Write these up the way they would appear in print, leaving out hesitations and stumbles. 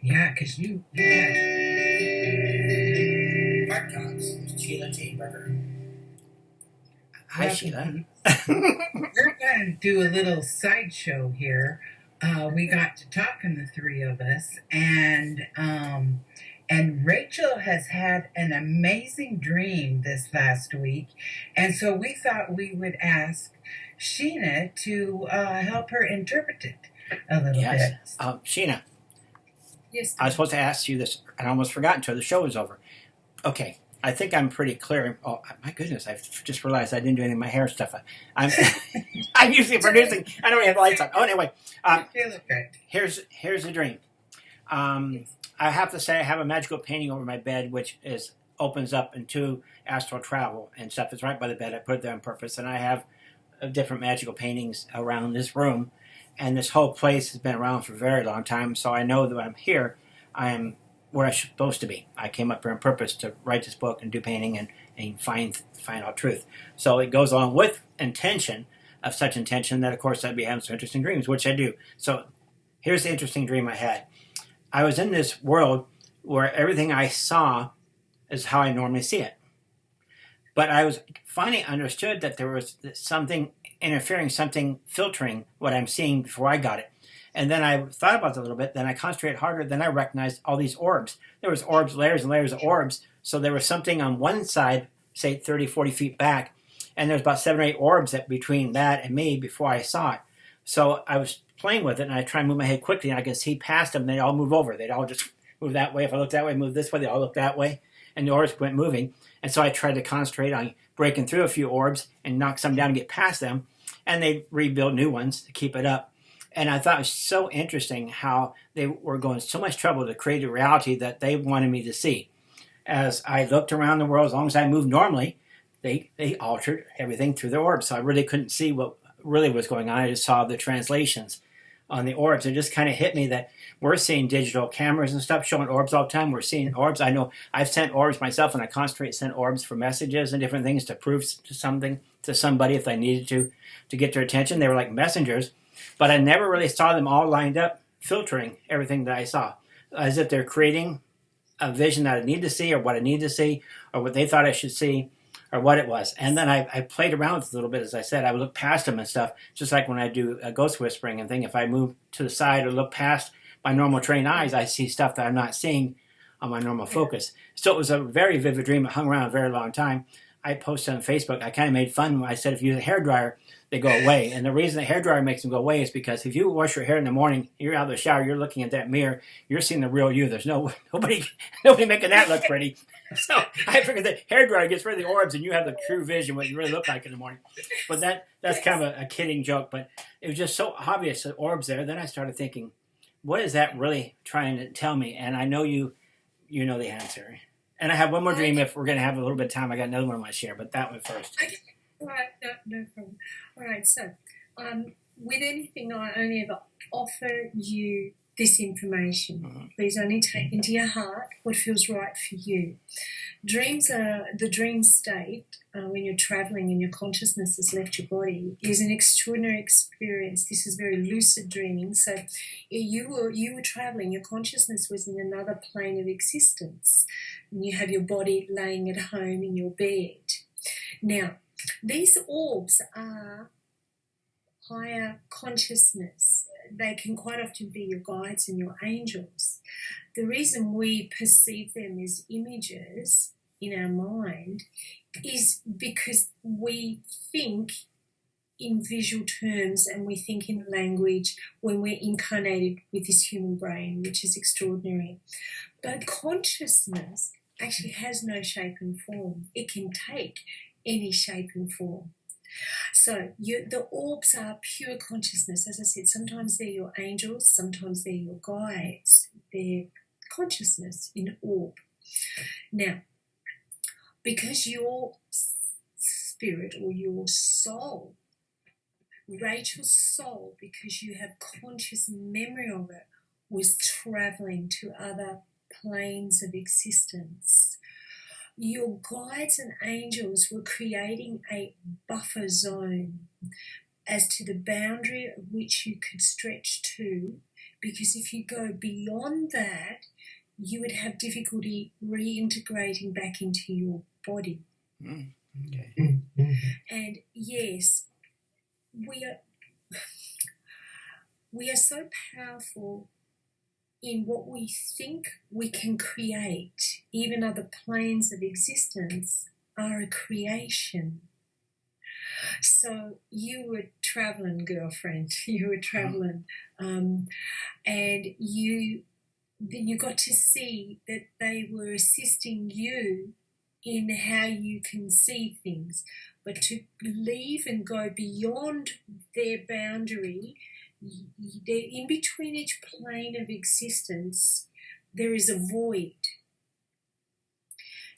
Yeah, because yeah. Mark Talks with Sheila J. Berger. Hi, Well, Sheila. we're going to do a little sideshow here. We got to talking, the three of us, and Rachel has had an amazing dream this last week, and so we thought we would ask Sheena to help her interpret it a little Yes. bit. Sheena, Yes. I was supposed to ask you this, and I almost forgot until the show was over. Okay, I think I'm pretty clear. Oh, my goodness, I just realized I didn't do any of my hair stuff. I'm usually producing. I don't have the lights on. Oh, anyway, here's the dream. I have to say I have a magical painting over my bed, which opens up into astral travel and stuff. It's right by the bed. I put it there on purpose, and I have different magical paintings around this room. And this whole place has been around for a very long time, so I know that when I'm here, I am where I'm supposed to be. I came up here on purpose to write this book and do painting and find out truth. So it goes along with intention, of such intention that, of course, I'd be having some interesting dreams, which I do. So here's the interesting dream I had. I was in this world where everything I saw is how I normally see it. But I was finally understood that there was something interfering, something filtering what I'm seeing before I got it. And then I thought about it a little bit, then I concentrated harder, then I recognized all these orbs. There was orbs, layers and layers of orbs, so there was something on one side, say 30, 40 feet back, and there's about 7 or 8 orbs that between that and me before I saw it. So I was playing with it, and I try and move my head quickly, and I could see past them, and they'd all move over. They'd all just move that way. If I looked that way, move this way, they all looked that way, and the orbs went moving. And so I tried to concentrate on breaking through a few orbs and knock some down and get past them, and they rebuild new ones to keep it up. And I thought it was so interesting how they were going so much trouble to create a reality that they wanted me to see. As I looked around the world, as long as I moved normally, they altered everything through the orbs. So I really couldn't see what really was going on. I just saw the translations on the orbs. It just kind of hit me that we're seeing digital cameras and stuff showing orbs all the time. We're seeing orbs. I know I've sent orbs myself, and I concentrate sent orbs for messages and different things to prove to something to somebody if I needed to get their attention. They were like messengers, but I never really saw them all lined up, filtering everything that I saw, as if they're creating a vision that I need to see, or what I need to see, or what they thought I should see, or what it was. And then I played around with it a little bit, as I said. I would look past them and stuff, just like when I do a ghost whispering and thing. If I move to the side or look past my normal trained eyes, I see stuff that I'm not seeing on my normal focus. So it was a very vivid dream. It hung around a very long time. I posted on Facebook. I kind of made fun when I said if you use a hairdryer, they go away. And the reason the hairdryer makes them go away is because if you wash your hair in the morning, you're out of the shower, you're looking at that mirror, you're seeing the real you. There's nobody making that look pretty. So I figured that hairdryer gets rid of the orbs and you have the true vision, what you really look like in the morning. But that's kind of a kidding joke. But it was just so obvious, the orbs there. Then I started thinking, what is that really trying to tell me? And I know you know the answer. And I have one more dream. If we're going to have a little bit of time, I got another one I want to share, but that one first. Okay. All right, no problem. All right, so with anything, I only ever offer you this information. Mm-hmm. Please only take into your heart what feels right for you. Dreams are the dream state when you're traveling and your consciousness has left your body is an extraordinary experience. This is very lucid dreaming. So you were traveling, your consciousness was in another plane of existence, and you have your body laying at home in your bed. Now, these orbs are higher consciousness. They can quite often be your guides and your angels. The reason we perceive them as images in our mind is because we think in visual terms and we think in language when we're incarnated with this human brain, which is extraordinary. But consciousness actually has no shape and form. It can take any shape and form. So the orbs are pure consciousness. As I said, sometimes they're your angels, sometimes they're your guides. They're consciousness in orb. Now, because your spirit or your soul, Rachel's soul, because you have conscious memory of it, was traveling to other planes of existence. Your guides and angels were creating a buffer zone as to the boundary of which you could stretch to because if you go beyond that, you would have difficulty reintegrating back into your body. Okay. And yes, we are so powerful in what we think we can create. Even other planes of existence are a creation. So you were traveling, girlfriend. You were traveling, and you got to see that they were assisting you in how you can see things. But to leave and go beyond their boundary, in between each plane of existence, there is a void.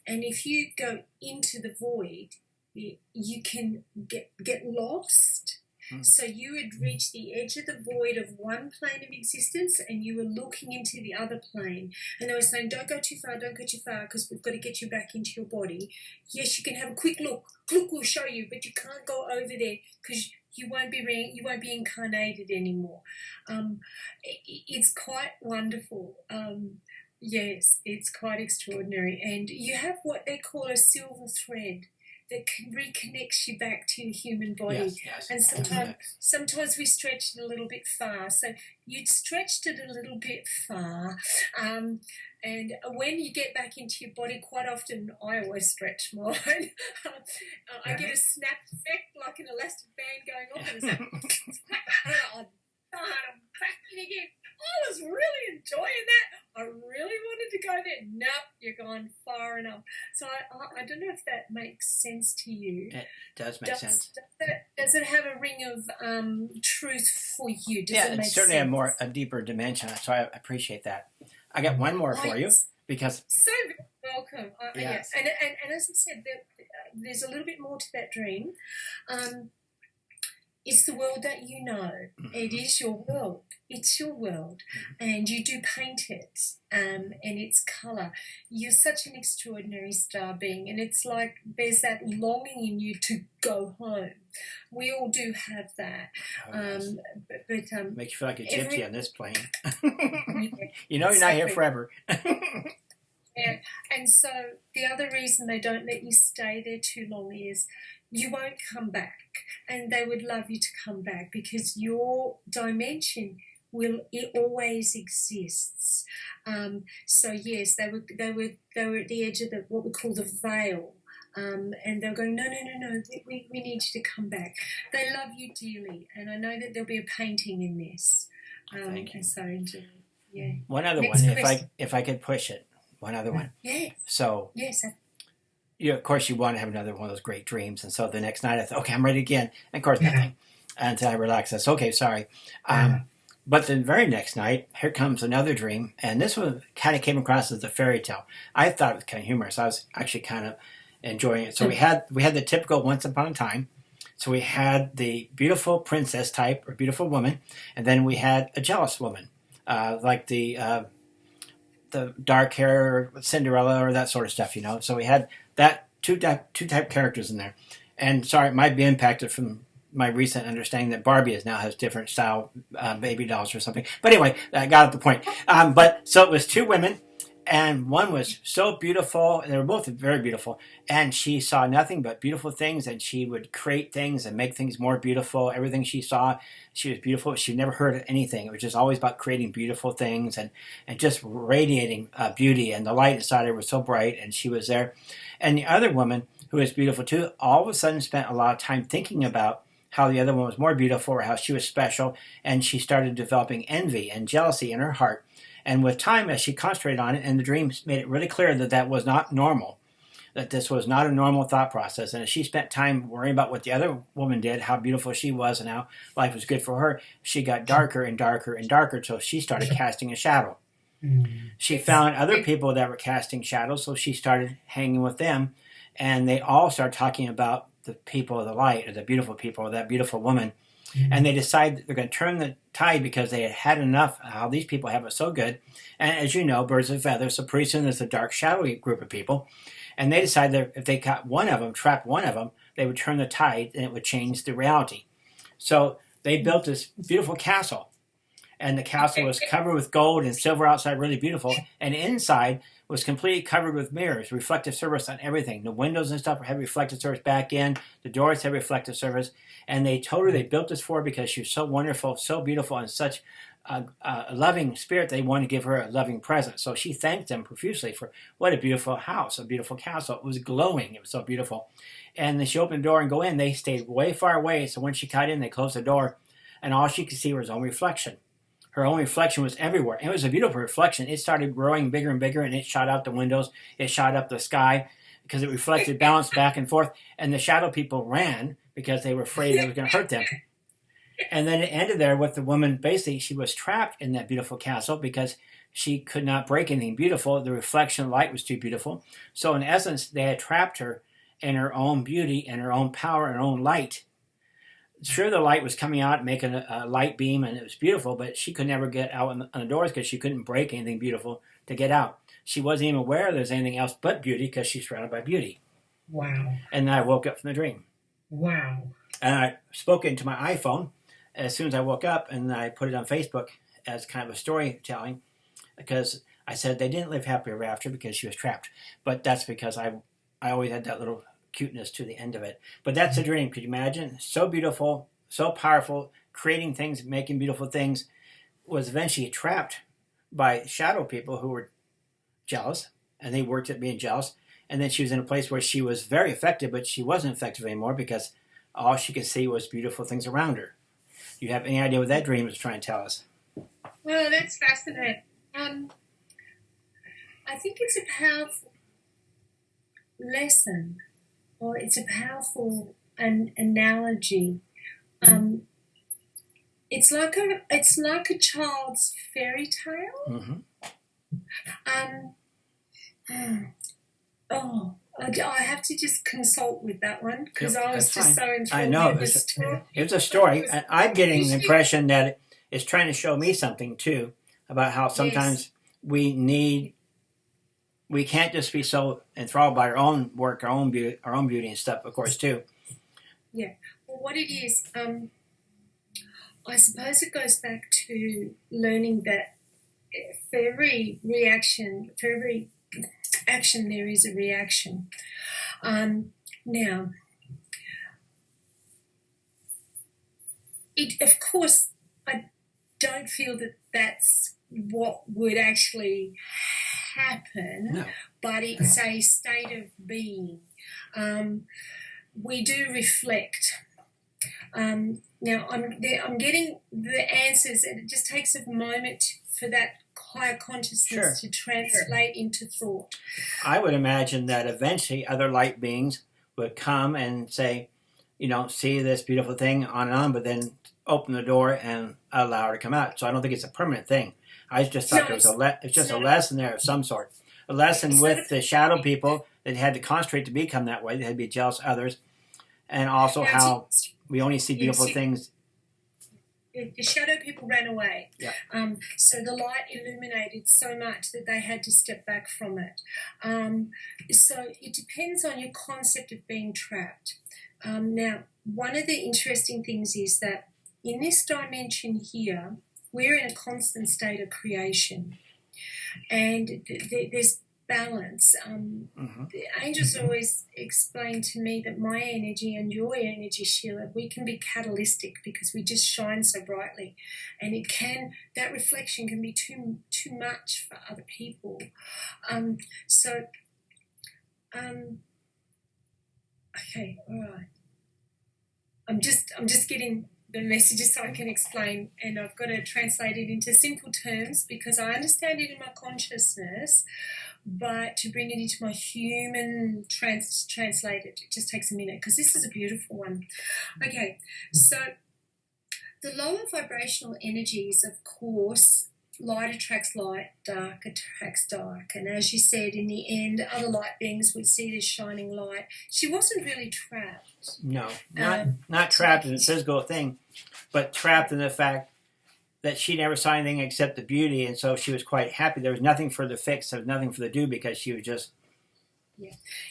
And if you go into the void, you can get lost. So you had reached the edge of the void of one plane of existence and you were looking into the other plane. And they were saying, don't go too far, because we've got to get you back into your body. Yes, you can have a quick look. Look will show you, but you can't go over there because you won't be incarnated anymore. It's quite wonderful. Yes, it's quite extraordinary. And you have what they call a silver thread that reconnects you back to your human body. Yes. And sometimes we stretch it a little bit far. So you'd stretched it a little bit far. And when you get back into your body, quite often I always stretch mine. I get a snap effect like an elastic band going off and it's like, I'm back in again. I was really enjoying that. I really wanted to go there. Nope, you're gone far enough. So I don't know if that makes sense to you. It does make sense. Does it have a ring of truth for you? Does it make it's certainly sense? a deeper dimension. So I appreciate that. I got one more for you because so welcome. Yes. And as I said, there's a little bit more to that dream. It's the world that you know. It is your world. It's your world. And you do paint it and its colour. You're such an extraordinary star being. And it's like there's that longing in you to go home. We all do have that. Yes. But makes you feel like a gypsy on this plane. Yeah, you know you're not here forever. Yeah. And so the other reason they don't let you stay there too long is you won't come back, and they would love you to come back because your dimension it always exists. So yes, they were at the edge of what we call the veil, and they were going, no, we need you to come back. They love you dearly, and I know that there'll be a painting in this. Thank you. And so yeah. One other Next one, question. if I could push it. One other one. Yes. So. Yes. Of course, you want to have another one of those great dreams. And so the next night I thought, okay, I'm ready again. And of course, nothing. Until I relaxed. I said, okay, sorry. But the very next night, here comes another dream. And this one kind of came across as a fairy tale. I thought it was kind of humorous. I was actually kind of enjoying it. So we had the typical once upon a time. So we had the beautiful princess type or beautiful woman. And then we had a jealous woman, like the dark hair Cinderella or that sort of stuff, So we had that two type characters in there. And sorry, it might be impacted from my recent understanding that Barbie now has different style baby dolls or something. But anyway, I got at the point. But so it was two women, and one was so beautiful. They were both very beautiful, and she saw nothing but beautiful things, and she would create things and make things more beautiful. Everything she saw, she was beautiful. She never heard of anything. It was just always about creating beautiful things and just radiating beauty, and the light inside her was so bright, and she was there. And the other woman, who was beautiful too, all of a sudden spent a lot of time thinking about how the other one was more beautiful or how she was special, and she started developing envy and jealousy in her heart. And with time, as she concentrated on it, and the dreams made it really clear that that was not normal, that this was not a normal thought process. And as she spent time worrying about what the other woman did, how beautiful she was and how life was good for her, she got darker and darker and darker until she started casting a shadow. She found other people that were casting shadows, so she started hanging with them, and they all started talking about the people of the light, or the beautiful people, or that beautiful woman. And they decided that they're going to turn the tide because they had had enough of how these people have it so good. And as you know, birds of a feather, so pretty soon there's a dark, shadowy group of people. And they decided that if they got one of them, trapped one of them, they would turn the tide and it would change the reality. So they built this beautiful castle. And the castle was covered with gold and silver outside, really beautiful. And inside was completely covered with mirrors, reflective surface on everything. The windows and stuff had reflective surface back in. The doors had reflective surface. And they told her they built this for her because she was so wonderful, so beautiful, and such a loving spirit. They wanted to give her a loving present. So she thanked them profusely for what a beautiful house, a beautiful castle. It was glowing. It was so beautiful. And then she opened the door and go in. They stayed way far away. So when she got in, they closed the door. And all she could see was her own reflection. Her own reflection was everywhere. It was a beautiful reflection. It started growing bigger and bigger, and it shot out the windows. It shot up the sky because it reflected, bounced back and forth. And the shadow people ran because they were afraid it was going to hurt them. And then it ended there with the woman, basically, she was trapped in that beautiful castle because she could not break anything beautiful. The reflection of light was too beautiful. So in essence, they had trapped her in her own beauty and her own power and her own light. Sure, the light was coming out, making a light beam, and it was beautiful, but she could never get out on the doors because she couldn't break anything beautiful to get out. She wasn't even aware there's anything else but beauty because she's surrounded by beauty. Wow. And then I woke up from the dream. Wow. And I spoke into my iPhone as soon as I woke up, and I put it on Facebook as kind of a storytelling because I said they didn't live happy ever after because she was trapped. But that's because I always had that little cuteness to the end of it. But that's a dream. Could you imagine? So beautiful, so powerful, creating things, making beautiful things, was eventually trapped by shadow people who were jealous, and they worked at being jealous. And then she was in a place where she was very effective, but she wasn't effective anymore because all she could see was beautiful things around her. Do you have any idea what that dream is trying to tell us? Well, that's fascinating. I think it's a powerful lesson, or it's a powerful analogy. It's like a child's fairy tale. I have to just consult with that one because I was just so enthralled. I know with the story. It's a story. I'm getting the impression that it's trying to show me something too about how sometimes we can't just be so enthralled by our own work, our own beauty and stuff, of course, too. Yeah. Well, what it is, I suppose it goes back to learning that for every action, there is a reaction. Now, of course, I don't feel that that's what would actually happen, No. but it's a state of being. We do reflect. Now, I'm getting the answers, and it just takes a moment for that higher consciousness to translate into thought. I would imagine that eventually other light beings would come and say, see this beautiful thing on and on, but then open the door and allow her to come out. So I don't think it's a permanent thing. I just thought there was a lesson there of some sort. A lesson with the shadow people that had to concentrate to become that way. They had to be jealous of others. And also how we only see beautiful things. The shadow people ran away. Yeah. So the light illuminated so much that they had to step back from it. So it depends on your concept of being trapped. Now, one of the interesting things is that in this dimension here, we're in a constant state of creation. And there's balance. The angels always explain to me that my energy and your energy, Sheila, we can be catalytic because we just shine so brightly, and that reflection can be too much for other people. Okay, all right. I'm just getting the messages so I can explain, and I've got to translate it into simple terms because I understand it in my consciousness, but to bring it into my human translate it just takes a minute because this is a beautiful one. Okay, so the lower vibrational energies, of course, light attracts light, dark attracts dark, and as you said, in the end, other light beings would see this shining light. She wasn't really trapped. No, not trapped in the physical thing, but trapped in the fact that she never saw anything except the beauty, and so she was quite happy. There was nothing for the fix, there was nothing for the do because she was just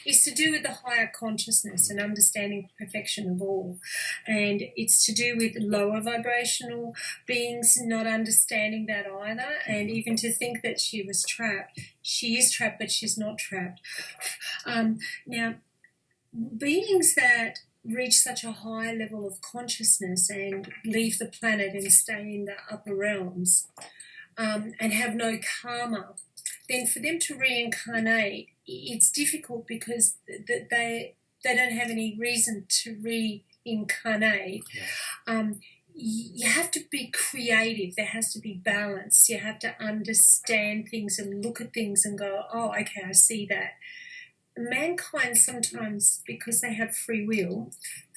It's to do with the higher consciousness and understanding perfection of all. And it's to do with lower vibrational beings not understanding that either. And even to think that she was trapped. She is trapped, but she's not trapped. Now, beings that reach such a high level of consciousness and leave the planet and stay in the upper realms and have no karma, then for them to reincarnate, it's difficult because they don't have any reason to reincarnate. You have to be creative. There has to be balance. You have to understand things and look at things and go, oh, okay, I see that. Mankind sometimes, because they have free will,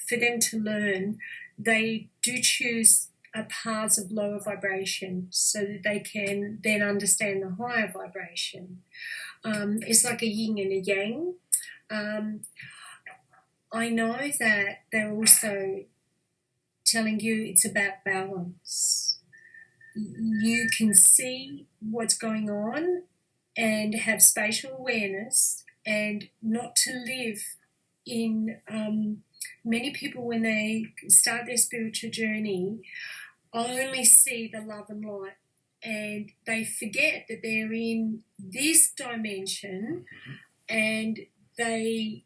for them to learn, they do choose paths of lower vibration so that they can then understand the higher vibration. It's like a yin and a yang. I know that they're also telling you it's about balance. You can see what's going on and have spatial awareness and not to live in many people when they start their spiritual journey only see the love and light, and they forget that they're in this dimension and they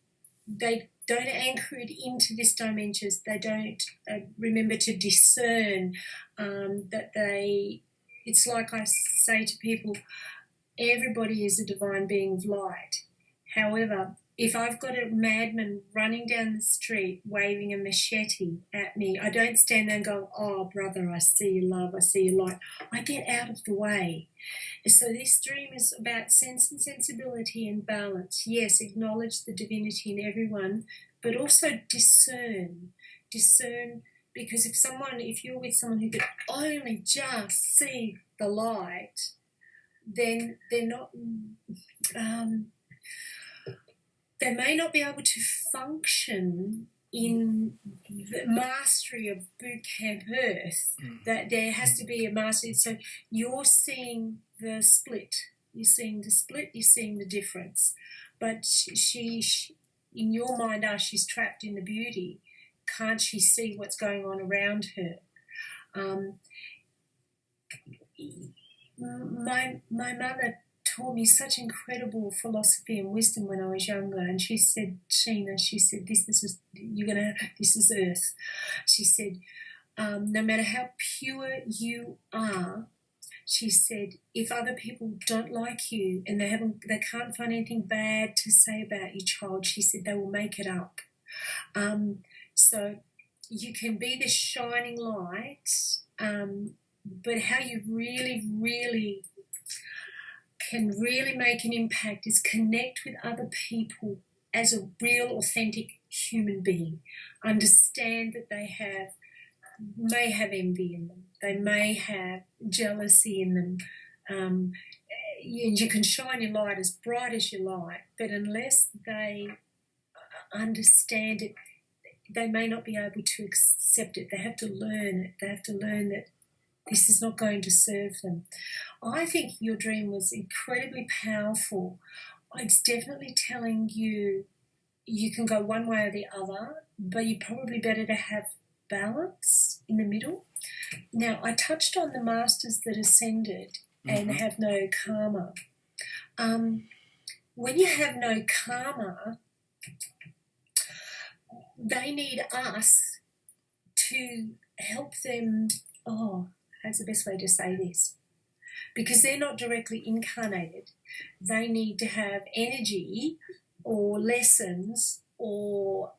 don't anchor it into this dimension. They don't remember to discern that it's like I say to people, everybody is a divine being of light. However, if I've got a madman running down the street waving a machete at me, I don't stand there and go, oh, brother, I see your love, I see your light. I get out of the way. So this dream is about sense and sensibility and balance. Yes, acknowledge the divinity in everyone, but also discern. Discern, because if you're with someone who could only just see the light, then they're not... they may not be able to function in the mastery of boot camp Earth. That there has to be a mastery. So you're seeing the split. You're seeing the split. You're seeing the difference. But she in your mind, she's trapped in the beauty. Can't she see what's going on around her? My mother taught me such incredible philosophy and wisdom when I was younger, and she said, Sheena, this is Earth. She said, no matter how pure you are, she said, if other people don't like you and they can't find anything bad to say about your child, she said they will make it up. So you can be this shining light, but how you really, really can really make an impact is connect with other people as a real, authentic human being. Understand that they may have envy in them. They may have jealousy in them. You can shine your light as bright as you like, but unless they understand it, they may not be able to accept it. They have to learn it. They have to learn that this is not going to serve them. I think your dream was incredibly powerful. It's definitely telling you can go one way or the other, but you're probably better to have balance in the middle. Now, I touched on the masters that ascended and have no karma. When you have no karma, they need us to help them. That's the best way to say this. Because they're not directly incarnated. They need to have energy or lessons or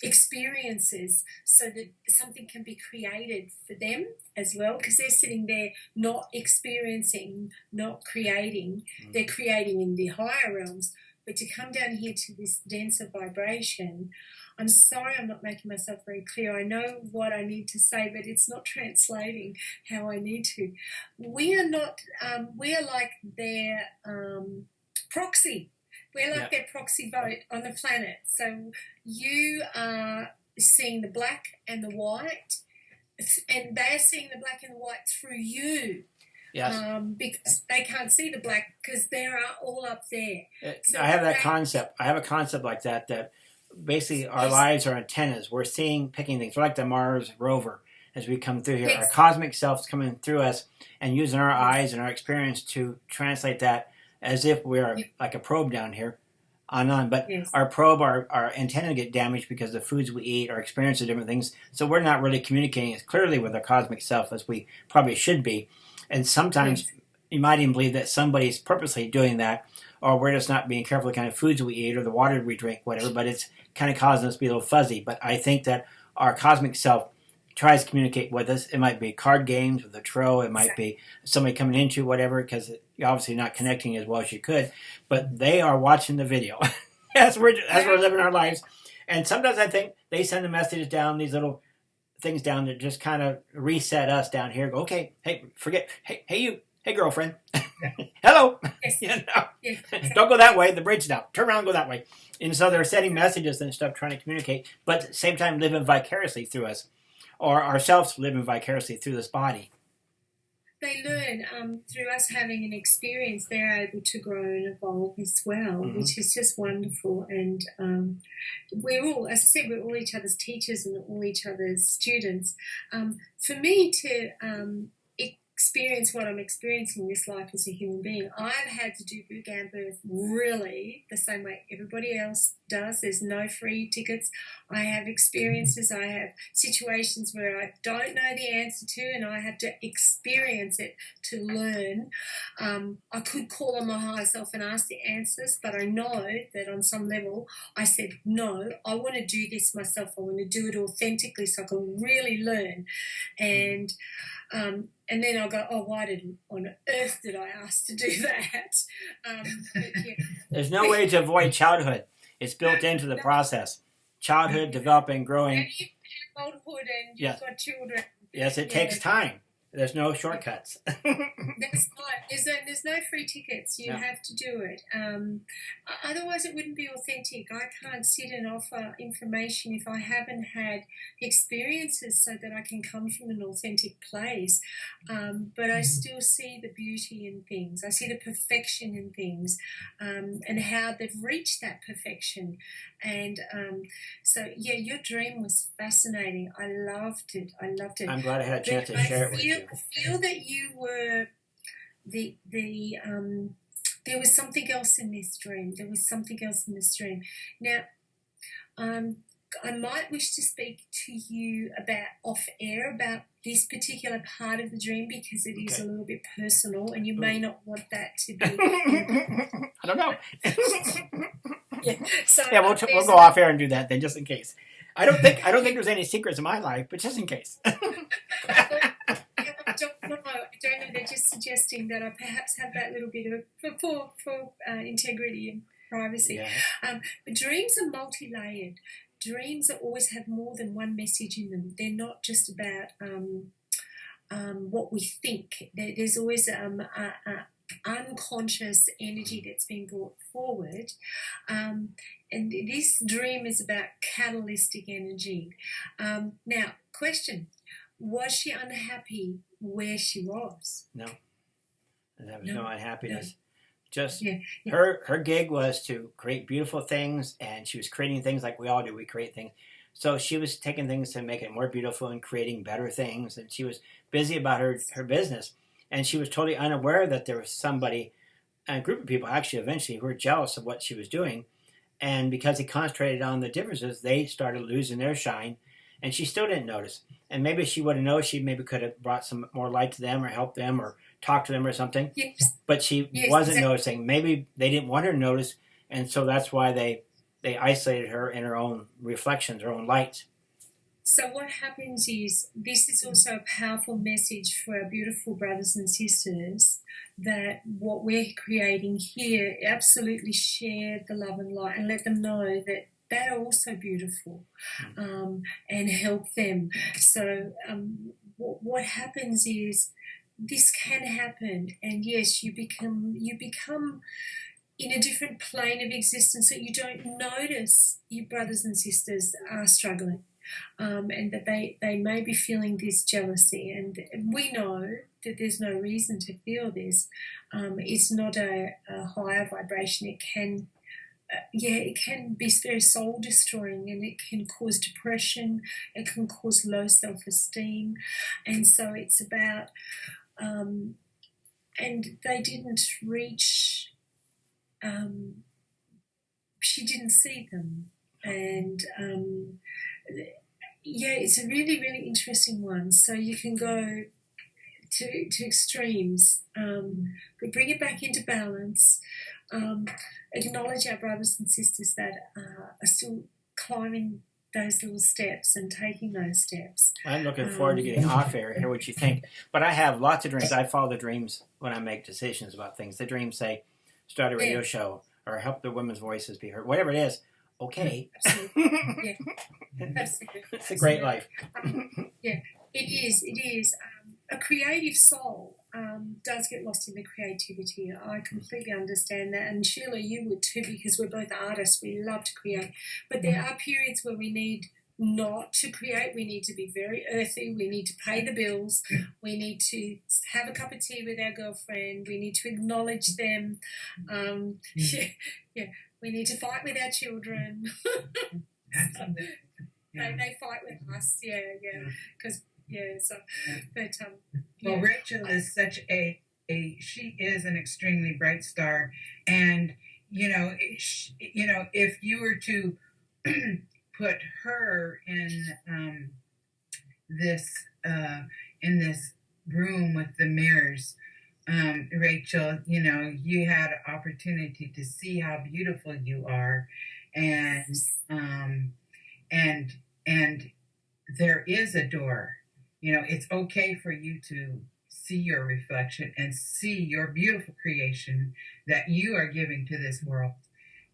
experiences so that something can be created for them as well, because they're sitting there not experiencing, not creating. They're creating in the higher realms. But to come down here to this denser vibration, I'm sorry I'm not making myself very clear. I know what I need to say, but it's not translating how I need to. We are not, we are like their proxy. We're like their proxy vote on the planet. So you are seeing the black and the white, and they're seeing the black and the white through you. Yes. Because they can't see the black because they are all up there. So I have that they- concept. I have a concept like that basically our Yes. lives are antennas. We're seeing, picking things. We're like the Mars rover as we come through here. Yes. Our cosmic self's coming through us and using our eyes and our experience to translate that as if we're like a probe down here on. But Yes. our probe, our antenna get damaged because the foods we eat, our experience of different things. So we're not really communicating as clearly with our cosmic self as we probably should be. And sometimes Yes. you might even believe that somebody's purposely doing that, or we're just not being careful with the kind of foods we eat or the water we drink, whatever, but it's kind of causing us to be a little fuzzy. But I think that our cosmic self tries to communicate with us. It might be card games with a tro. It might be somebody coming into whatever, because you're obviously not connecting as well as you could. But they are watching the video as we're living our lives. And sometimes I think they send the messages down, these little things down that just kind of reset us down here. Go, okay, hey, forget, hey you, hey girlfriend, hello, Yes. you know, Yes. don't go that way. The bridge now. Turn around, and go that way. And so they're sending messages and stuff, trying to communicate, but at the same time living vicariously through us, or ourselves living vicariously through this body. They learn through us having an experience. They're able to grow and evolve as well, which is just wonderful. And we're all, as I said, we're all each other's teachers and all each other's students. For me to experience what I'm experiencing in this life as a human being, I've had to do boot camp birth really the same way everybody else does. There's no free tickets. I have experiences, I have situations where I don't know the answer to, and I have to experience it to learn. I could call on my higher self and ask the answers, but I know that on some level I said, no, I want to do this myself. I want to do it authentically so I can really learn. And then I'll go, oh, why on earth did I ask to do that? But yeah. There's no way to avoid childhood. It's built into the process. Childhood, developing, growing. And you've got adulthood and you've got children. Yes, it takes time. There's no shortcuts. That's right. There's no free tickets. You have to do it. Otherwise, it wouldn't be authentic. I can't sit and offer information if I haven't had experiences so that I can come from an authentic place. But I still see the beauty in things. I see the perfection in things, and how they've reached that perfection. And so, yeah, your dream was fascinating. I loved it. I'm glad I had a chance to share it with you. I feel that you were there was something else in this dream. Now, I might wish to speak to you about off air about this particular part of the dream because it is a little bit personal, and you may not want that to be. I don't know. So we'll go off air and do that then, just in case. I don't think there's any secrets in my life, but just in case. I don't know. They're just suggesting that I perhaps have that little bit of for integrity and privacy. Yeah. But dreams are multi-layered. Dreams always have more than one message in them. They're not just about what we think. There's always unconscious energy that's been brought forward. And this dream is about catalytic energy. Now, question. Was she unhappy where she was? No. There was no unhappiness. No. Just her gig was to create beautiful things, and she was creating things like we all do. We create things. So she was taking things to make it more beautiful and creating better things, and she was busy about her business. And she was totally unaware that there was somebody, a group of people actually eventually who were jealous of what she was doing. And because he concentrated on the differences, they started losing their shine. And she still didn't notice. And maybe she would have noticed. She maybe could have brought some more light to them or helped them or talked to them or something. Yes. But she wasn't noticing. Maybe they didn't want her to notice. And so that's why they isolated her in her own reflections, her own lights. So what happens is, this is also a powerful message for our beautiful brothers and sisters, that what we're creating here, absolutely share the love and light and let them know that they're also beautiful, and help them. So what happens is, this can happen, and yes, you become in a different plane of existence that you don't notice your brothers and sisters are struggling. And that they may be feeling this jealousy. And we know that there's no reason to feel this. It's not a higher vibration. It can, it can be very soul destroying, and it can cause depression. It can cause low self-esteem, and so it's about. And they didn't reach. She didn't see them, and it's a really, really interesting one. So you can go to extremes, but bring it back into balance. Acknowledge our brothers and sisters that are still climbing those little steps and taking those steps. I'm looking forward to getting off air, hear what you think. But I have lots of dreams. I follow the dreams when I make decisions about things. The dreams say, start a radio show or help the women's voices be heard. Whatever it is, okay. Absolutely. Absolutely. It's a great life. It is. A creative soul does get lost in the creativity. I completely understand that. And Sheila, you would too, because we're both artists. We love to create. But there are periods where we need not to create. We need to be very earthy. We need to pay the bills. We need to have a cup of tea with our girlfriend. We need to acknowledge them. We need to fight with our children. They fight with us. Because well, Rachel is such she is an extremely bright star, and if you were to put her in this room with the mirrors, Rachel, you had an opportunity to see how beautiful you are, and there is a door. It's okay for you to see your reflection and see your beautiful creation that you are giving to this world,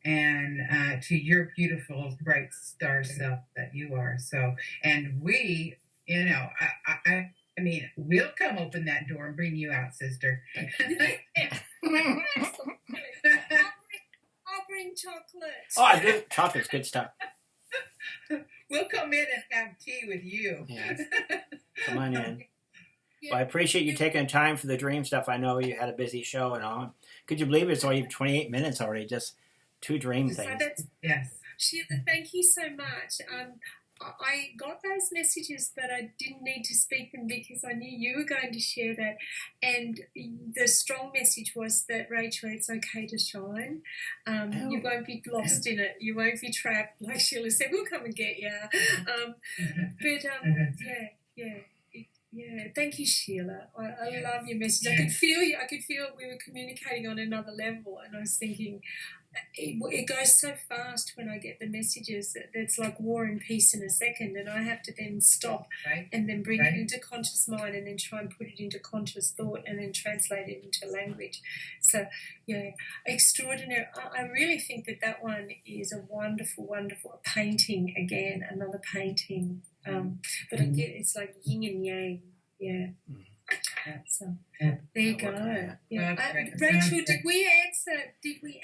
and to your beautiful bright star self that you are. So, and we, I mean, we'll come open that door and bring you out, sister. I'll bring chocolate. Oh, chocolate's good stuff. We'll come in and have tea with you. Yes. Come on in. Well, I appreciate you taking time for the dream stuff. I know you had a busy show and all. Could you believe it's only 28 minutes already, just 2 dream things? Yes. Sheila, thank you so much. I got those messages, but I didn't need to speak them because I knew you were going to share that. And the strong message was that, Rachel, it's okay to shine. You won't be lost in it. You won't be trapped. Like Sheila said, we'll come and get you. Thank you, Sheila. I love your message. I could feel you. I could feel we were communicating on another level, and I was thinking, it goes so fast when I get the messages that it's like war and peace in a second, and I have to then stop and then bring it into conscious mind and then try and put it into conscious thought and then translate it into language. So, extraordinary. I really think that one is a wonderful, wonderful painting again, another painting. But it's like yin and yang. Yeah. So there you go. Rachel, did we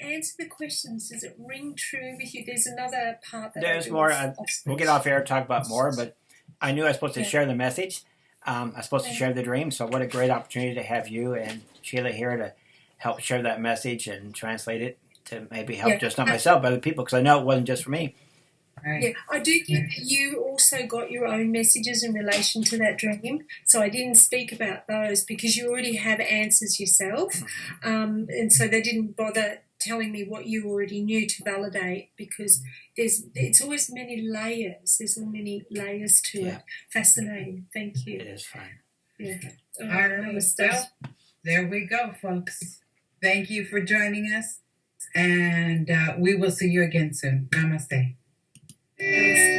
answer the questions? Does it ring true with you? There's another part that there's more. We'll get off air and talk about more, but I knew I was supposed to share the message. I was supposed to share the dream, so what a great opportunity to have you and Sheila here to help share that message and translate it to maybe help just not myself, but other people, because I know it wasn't just for me. Right. Yeah, I do think you also got your own messages in relation to that dream, so I didn't speak about those because you already have answers yourself, and so they didn't bother telling me what you already knew to validate, because it's always many layers. There's so many layers to it. Fascinating. Thank you. It is fun. Yeah. All right. Well, there we go, folks. Thank you for joining us, and we will see you again soon. Namaste. Yes.